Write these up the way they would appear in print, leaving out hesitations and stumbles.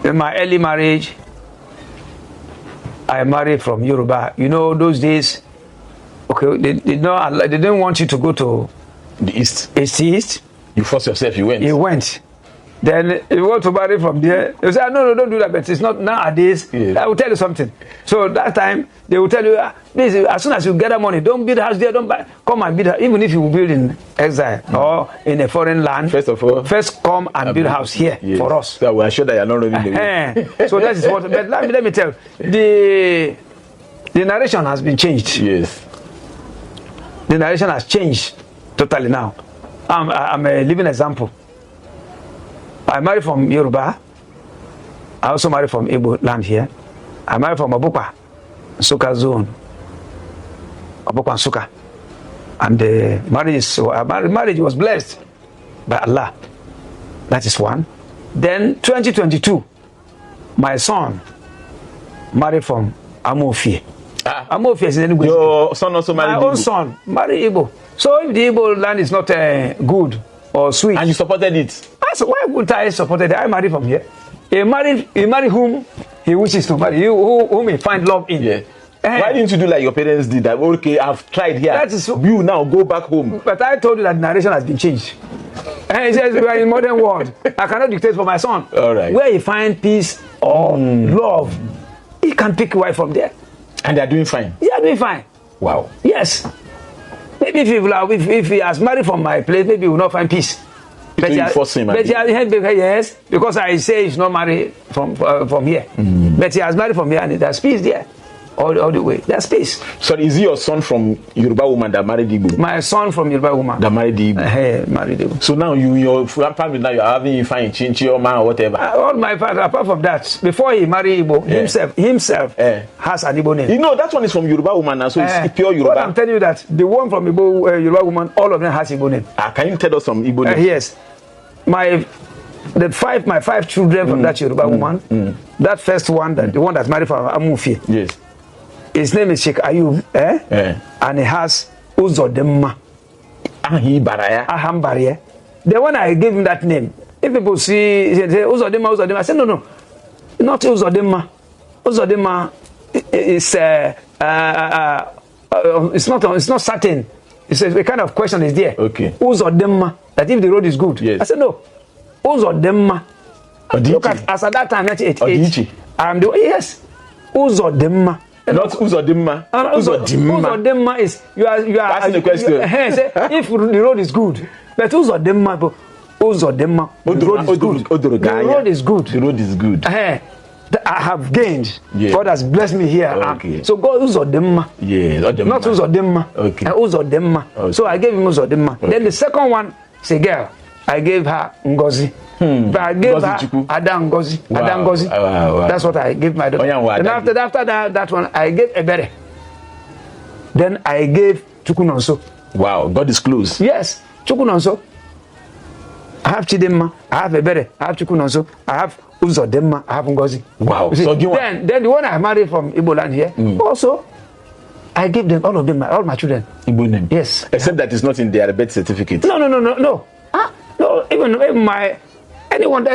In my early marriage, I married from Yoruba. You know, those days, okay, they didn't want you to go to the east. East. You forced yourself, you went. You went. Then you want to marry from there. You say, no, don't do that. But it's not nowadays. Yes. I will tell you something. So that time, they will tell you, please, as soon as you gather money, don't build a house there. Don't buy. Come and build a house. Even if you build in exile or in a foreign land. First of all, first come and build a house here for us. So we are sure that you are not running away. So that is what. But let me tell you, the narration has been changed. Yes. The narration has changed totally now. I'm a living example. I married from Yoruba. I also married from Igbo land here. I married from Obukwa, Nsukka zone. Obukwa, Nsukka. And the marriage was blessed by Allah. That is one. Then 2022, my son married from Amofie. Amofie is in Enugu. Your son also married my own son married Igbo. So if the Igbo land is not good or sweet. And you supported it? So why would I support it? I married from here. He married whom he wishes to marry. Whom he find love in. Yeah. Why didn't you do like your parents did? That okay, I've tried here. That is you now go back home. But I told you that the narration has been changed. And he says we are in modern world. I cannot dictate for my son. All right. Where he find peace or love, he can pick a wife from there. And they are doing fine. They are doing fine. Wow. Yes. Maybe if he has married from my place, maybe he will not find peace. But yes, because I say he's not married from here. But he has married from here and there's peace there. All the way. There's peace. So is he your son from Yoruba woman that married Igbo? My son from Yoruba woman. That married Igbo? Married Igbo. So now your family now you're having fine chinchi or man or whatever? All my father, apart from that, before he married Igbo, himself has an Igbo name. You know, that one is from Yoruba woman now, so it's pure Yoruba. But I'm telling you that the one from Igbo, Yoruba woman, all of them has Igbo name. Can you tell us some Igbo names? Yes. My five children from that Yoruba woman, that first one, the one that's married from Amufie. Yes. His name is Sheikh Ayub, and he has Uzodemma. Aham. The one I gave him that name, if people see, say Uzodemma, I said no, not Uzodemma. Uzodemma is it's not certain. It's a kind of question is there. Okay. Uzodemma, that if the road is good. Yes. I said no. Uzodemma. Look at as at that time 1988. Yes. Uzodemma. Not Uzodimma. Uzodimma is you are asking the question. If the road is good, but Uzodimma, the road is good. The road is good. I have gained. Yeah. God has blessed me here. Okay. So God Uzodimma. Yeah. Not Uzodimma. Okay. Uzodimma. Okay. So I gave him Uzodimma. Okay. Then the second one is a girl. I gave her Ngozi. But I gave her Ngozi. Wow. That's what I gave my daughter. And after that one, I gave Ebere. Then I gave Chukunonso. Wow, God is close. Yes, Chukunonso. I have Chidemma, I have Ebere, I have Chukunonso, I have Uzodemma, I have Ngozi. Wow. See, so then the one I married from Igbo land here, also, I gave them, all of them, all my children. Igbo name? Yes. Except that it's not in their birth certificate. No. No, even my anyone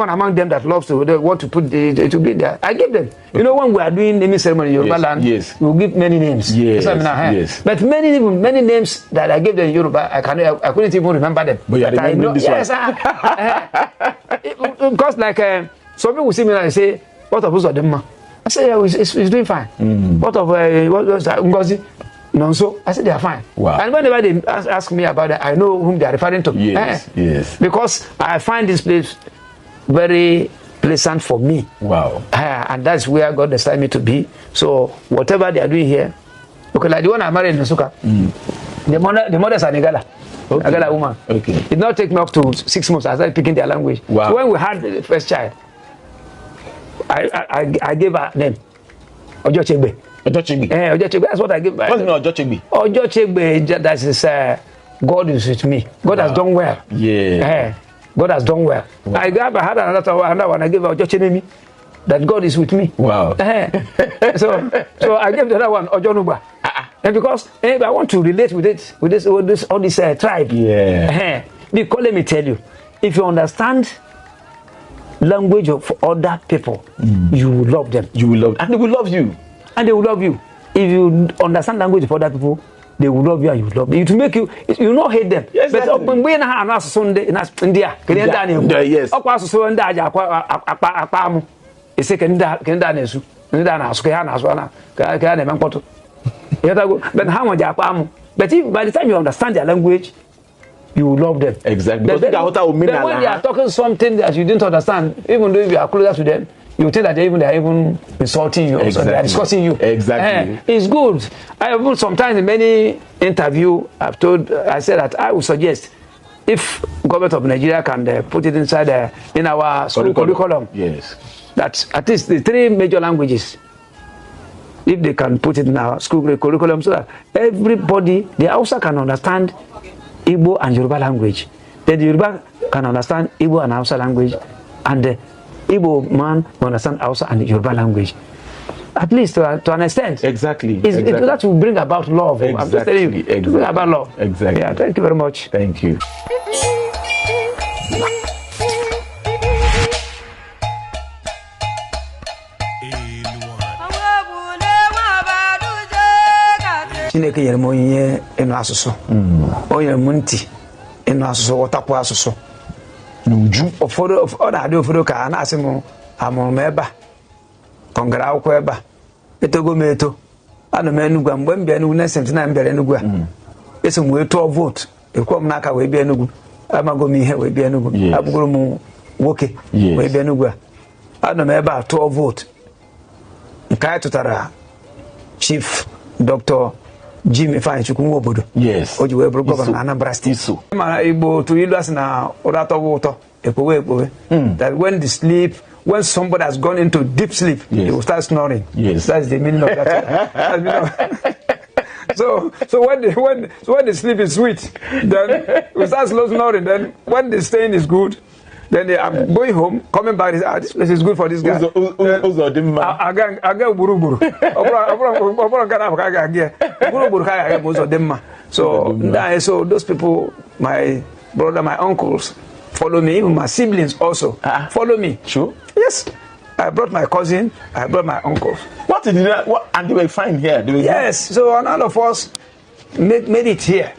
among them that loves to want to put to be there, I give them. You know, when we are doing naming ceremony in Yoruba land, we will give many names. Yes. But many names that I gave them in Yoruba, I couldn't even remember them. But you are remembering this one. Yes, because like some people will see me and say, "What of Uzodimma?" I say, "Yeah, it's doing fine." What of what was that Ngozi? No, so I said they are fine. Wow. And whenever they ask me about it, I know whom they are referring to. Yes. Because I find this place very pleasant for me. Wow. And that's where God decided me to be. So whatever they are doing here, okay, like the one I married in Nsukka, the mothers are Negala. Okay. Negala woman. Okay. It did not take me up to 6 months. I started picking their language. Wow. So when we had the first child, I gave her name, Ojochegbe. Ojochegbe. That's what I give. What's the name of Ojochegbe? Ojochegbe, that is God is with me. God has done well. Yeah. God has done well. Wow. I had another one. I gave Ojochegbe, that God is with me. Wow. So I gave the other one Ojonuba. And because I want to relate with all this tribe. Yeah. Because let me tell you, if you understand language of other people, you will love them. You will love, and they will love you. And they will love you. If you understand language of other people, they will love you and you will love them. To make you will not hate them. Yes, but when we na Sunday in India, yes. So nda ja akpa mu. Ese kenda nesu. Nda na aso na aso na. Ka na menkoto. But how much akpa mu? But if by the time you understand their language, you will love them. Exactly. Then when they are talking something that you didn't understand, even though you are closer to them, you think that they are even insulting you, or they are discussing you. Exactly. It's good. Sometimes in many interviews, I said that I would suggest if government of Nigeria can put it inside in our school curriculum. Yes. That at least the 3 major languages, if they can put it in our school curriculum, so that everybody, the Hausa can understand Igbo and Yoruba language. Then the Yoruba can understand Igbo and Hausa language, and the Igbo man will understand Hausa and Yoruba language. At least to an extent. Exactly. That will bring about love. Exactly. I'm just telling you. To bring about love. Exactly. Yeah, thank you very much. Thank you. Chineke nyere m onyinye ịnụ asụsụ. O nyere m ntị ịnụ asụsụ, ghọtakwa asụsụ. N'uju. Ọ na-adị ụfọdụ ka a na-asị m amụrụ m ebe a, ka m gara akwụkwọ ebe a, etogo m eto, anọ m Enugu a, mgbe m bịa Enugu na 79 m bịara Enugu a, esi m wee tụọ vootu, ekwuo m n'aka wee bịa Enugu, amago m ihe wee bịa Enugu, abụgoro m nwoke wee bịa Enugu a, anọ m ebe a tụọ vootu, nke anyị tụtara Chief Dr. Jim Ifeanyichukwu nwa obodo. Yes. O ji wee bụrụ gọvanọ na Anambra State. Mana Igbo tụrụ ilu asị na ụra atọghị ụtọ, ekpowe. That when somebody has gone into deep sleep, he will start snoring. Yes. That's the meaning of that. So when the sleep is sweet, then we start slow snoring. Then when the stain is good, then I'm going home, coming back. This place is good for this guy. I So those people, my brother, my uncles, follow me. My siblings also follow me. Sure. Yes. I brought my cousin. I brought my uncles. And they were fine here. Yes. So none of us made it here.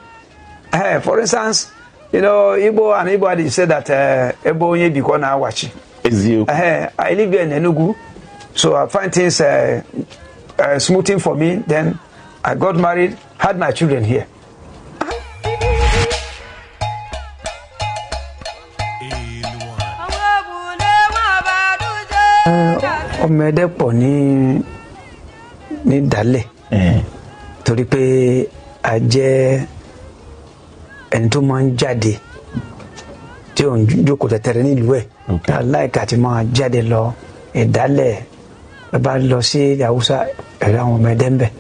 For instance, Igbo and Igbo, they said that Ebo onye biko na awachi. I live here in Enugu, so I find things smoothing for me. Then I got married, had my children here. Ọmọdé pọ̀ ní Dálẹ̀ torí pé a jẹ́ ẹni tó máa ń jáde tí ò ń jókòó tẹ̀tẹ̀rẹ̀ nílùú ẹ̀ aláìka tí máa jáde lọ Ìdálẹ̀, ẹ bá lọ sí Haúsá ẹ̀rọ àwọn ọmọ ẹ̀dẹ́ ń bẹ̀,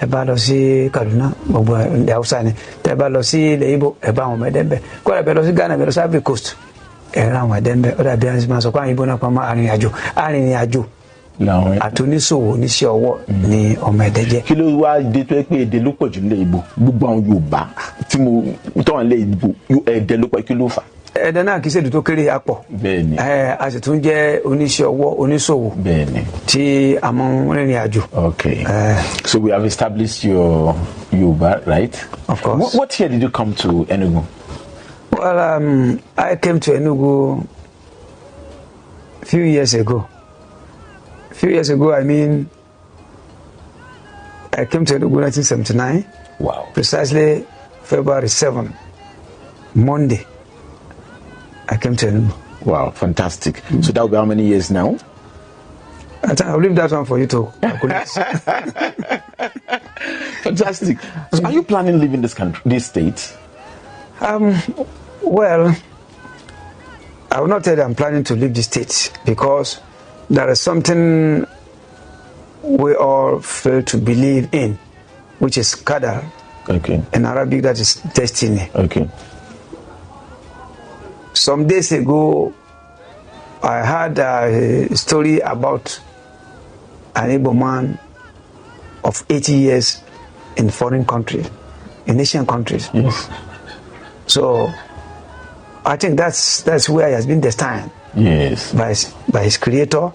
ẹ bá lọ sí Kaduna gbogbo ilẹ̀ Haúsá ni, ẹ bá lọ sí ilẹ̀ Igbo ẹ bá àwọn ọmọ ẹ̀dẹ́ ń bẹ̀, kódà bẹ lọ sí Ghana bẹ lọ sí Ivory Coast ẹ̀rọ àwọn ẹ̀dẹ́ ń bẹ̀. Ó dàbí àwọn ìsìn máa sọ pé àwọn Igbo náà pa máa arìnrìn-àjò àtúníṣòwò oníṣẹ́ ọwọ́ ni ọmọ ẹ̀dẹ́ jẹ́. Kí ló wá dé tó pé èdè ló pọ̀ jù nílẹ̀ Ìgbò, gbogbo àwọn Yorùbá tí mo tọ́ nílẹ̀ Ìgbò ẹ̀dẹ́ ló pọ̀, kí ló fà? Ẹ̀dẹ́ náà kì í ṣèdú tó kéré apọ̀. Bẹ́ẹ̀ni. A sì tún jẹ́ oníṣẹ́ ọwọ́ oníṣòwò. Bẹ́ẹ̀ni. Tí a máa ń rìnrìn àjò. Okay. So we have established your Yoruba, right? Of course. What year did you come to Enugu? Well, I came to Enugu a few years ago. Few years ago, I mean, I came to Enugu 1979. Wow. Precisely February 7, Monday, I came to Enugu. Wow, fantastic. So that will be how many years now? I'll leave that one for you to calculate. Fantastic. So are you planning leaving this country, this state? Well, I will not tell you I'm planning to leave the state because there is something we all fail to believe in, which is qadar. Okay. In Arabic, that is destiny. Okay. Some days ago, I heard a story about an Igbo man of 80 years in foreign countries, in Asian countries. Yes. So I think that's where he has been destined. Yes. By his creator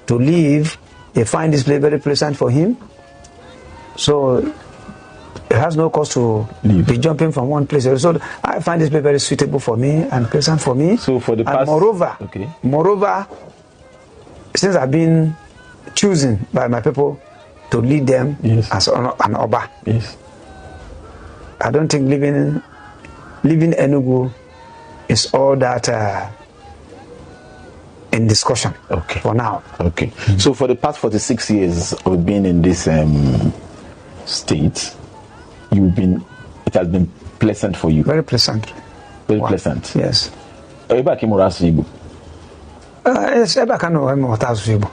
to live. They find this place very pleasant for him. So it has no cause to be jumping from one place. So I find this place very suitable for me and pleasant for me. So for the past, and moreover, since I've been chosen by my people to lead them as an Oba, I don't think living Enugu is all that in discussion for now. Okay. So for the past 46 years of being in this state, it has been pleasant for you. Very pleasant. Very pleasant. Yes. Eba kimurasu Igbo. Yes, eba kanu mutasu Igbo.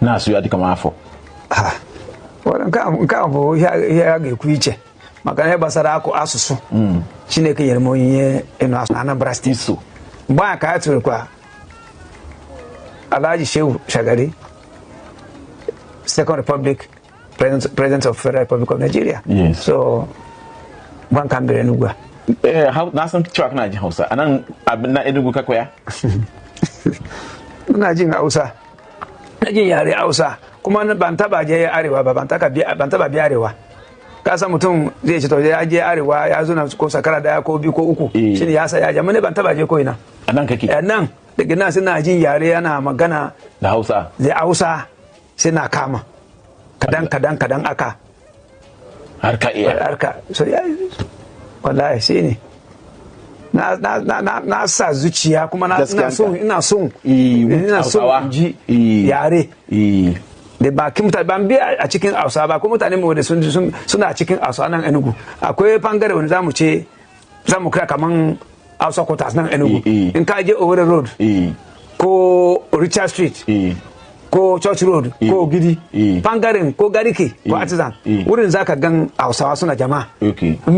Na so yadi kama afọ. Well, nka bụ ihe a ga-ekwu iche maka na gbasara asụsụ Chineke nyere m onyinye ịnụ asụsụ Anambra State. Mgbe a ka a tụrụ kwa Alhaji Shehu Shagari, Second Republic, President of Federal Republic of Nigeria. Yes. So, one can be Enugu. How na some track na Hausa. Anan na Enugu kakwaya. Na jin Hausa. Na jin yare Hausa. Kuma ban taba je arewa ba, ban taba bi arewa. Ka san mutum zai ce to ya je arewa ya zo na ko sakara daya ko biyu ko uku. Shine ya sa ya je, mun ban taba je ko ina. Anan kake. Nan daga nan suna jin yare yana magana da Hausa. Da Hausa sai na kama. Kadan aka. Harka iya. Harka. So ya wallahi sai ne. Na sa zuciya kuma ina son ji yare. Da bakin mutane ban biya a cikin Hausa ba ko mutane mu da suna cikin Hausa nan Enugu. Akwai bangare wanda zamu kira kaman Hausa quarters nan Enugu. In ka je Owerri Road ko Richard Street ko Church Road ko Gidi bangaren ko Gariki ko Artisan wurin zaka gan Hausawa suna jama'a.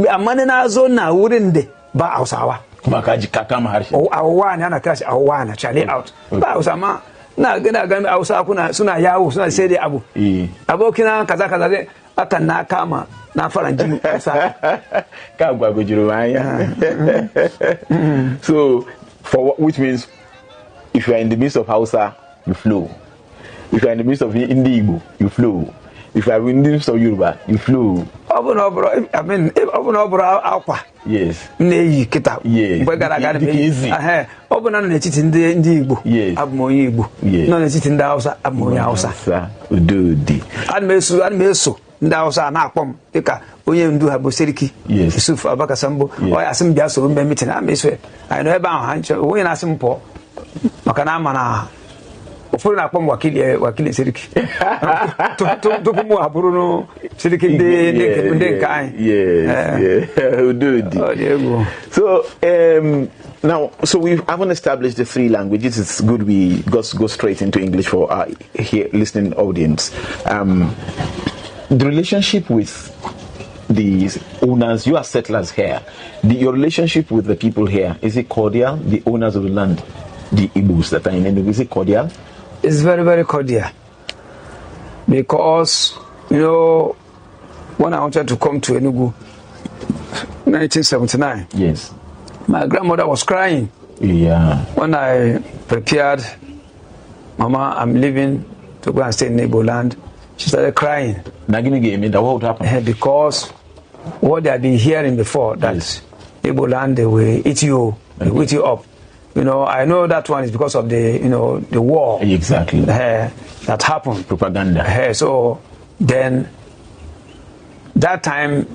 Amma na zo na wurin da ba Hausawa. Kuma ka ji kama harshe. Awwa ne ana kira shi awwa na Charlie out. Ba Hausa ma na ga Hausa suna yawo suna sai dai abu. Abokina kaza dai akan na kama na faranjin Hausa. Ka gwagwo jirwaya. So which means if you are in the midst of Hausa, you flow. If you are in the midst of Igbo, you flow. If you are in the midst of Yoruba, you flow. Akwa. Yes. Neyi kita. Yes. Easy. Obuna no netiti ndi Igbo. Abmonye Igbo. No netiti ndi Hausa, abmonye Hausa. Udodi. Anmeso ndi Hausa na akpom dịka onye ndu ha bụ Seriki. Yusuf Abakasambo. O ya asim bia so mbe meeting ameso. I know ebe ahụ ha nche onye na asim pọ. Maka na ama na ofuru na akpom wakili Seriki. Tupu mu aburu no Seriki ndị kai. Yes. Udodi. So now, so we haven't established the three languages. It's good we go straight into English for our listening audience. The relationship with the owners, you are settlers here. Your relationship with the people here, is it cordial? The owners of the land, the Igbos that are in Enugu, is it cordial? It's very, very cordial. Because, when I wanted to come to Enugu, 1979. Yes. My grandmother was crying. Yeah. When I prepared, Mama, I'm leaving to go and stay in Igbo land, she started crying. What happened? Because what they had been hearing before, that Igbo land, they will eat you, they will eat you up. I know that one is because of the war. Exactly. That happened. Propaganda. So then, that time,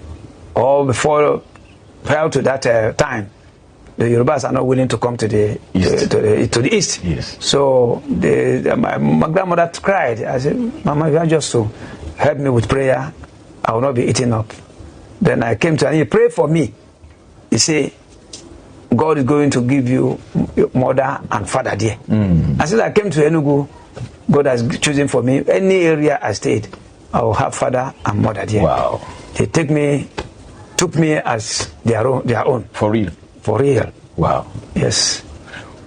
or prior to that time, the Yorubas are not willing to come to the east. Yes. So my grandmother cried. I said, Mama, you are just to help me with prayer, I will not be eaten up. Then I came to her and he prayed for me. He said, God is going to give you mother and father there. And since I came to Enugu, God has chosen for me any area I stayed, I will have father and mother there. Wow. They took me as their own. For real? For real. Wow. Yes.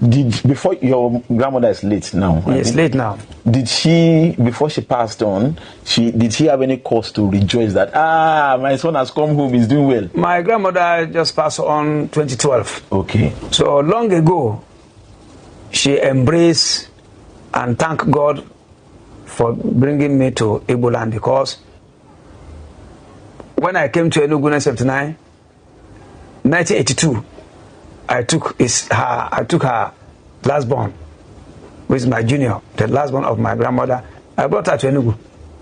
before your grandmother is late now? Yes, late now. Did she, before she passed on, did she have any cause to rejoice that my son has come home, he's doing well? My grandmother just passed on 2012. Okay. So long ago, she embraced and thanked God for bringing me to Igbo land, because when I came to Enugu in 1979, 1982, I took her last born, which is my junior, the last born of my grandmother. I brought her to Enugu.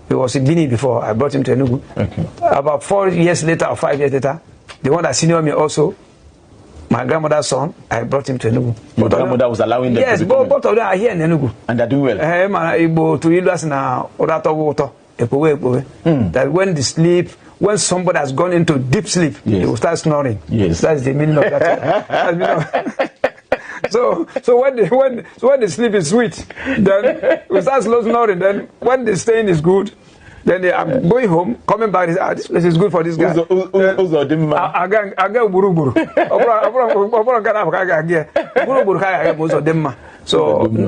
He was in Guinea before. I brought him to Enugu. Okay. About 4 years later or 5 years later, the one that senior me also, my grandmother's son, I brought him to Enugu. Your grandmother was allowing them yes, to both of them are here in Enugu. And they're doing well? That when they sleep, when somebody has gone into deep sleep, yes, they will start snoring. Yes. That's the meaning of that. So when the sleep is sweet, then we start slow snoring. Then when the staying is good, then I'm going home, coming back. This place is good for this guy.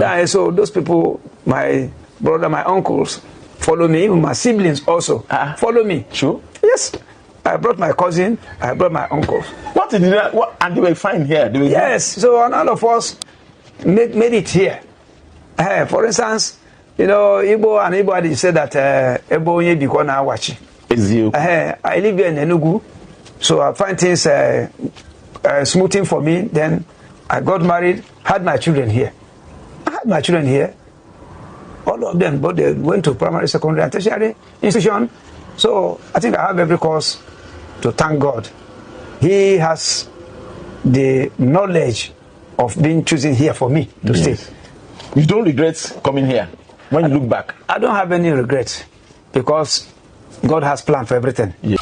I so those people, my brother, my uncles, follow me. Even my siblings also follow me. Sure. Yes. I brought my cousin. I brought my uncles. And they were fine here. Yes. So and all of us made it here. For instance, you know, Igbo and everybody said that Igbo onye biko na awachi. I live here in Enugu, so I find things smoothing for me. Then I got married, had my children here. I had my children here. All of them, but they went to primary, secondary, and tertiary institution. So I think I have every cause to thank God. He has the knowledge of being chosen here for me to stay. You don't regret coming here when you look back? I don't have any regrets, because God has planned for everything. Yeah.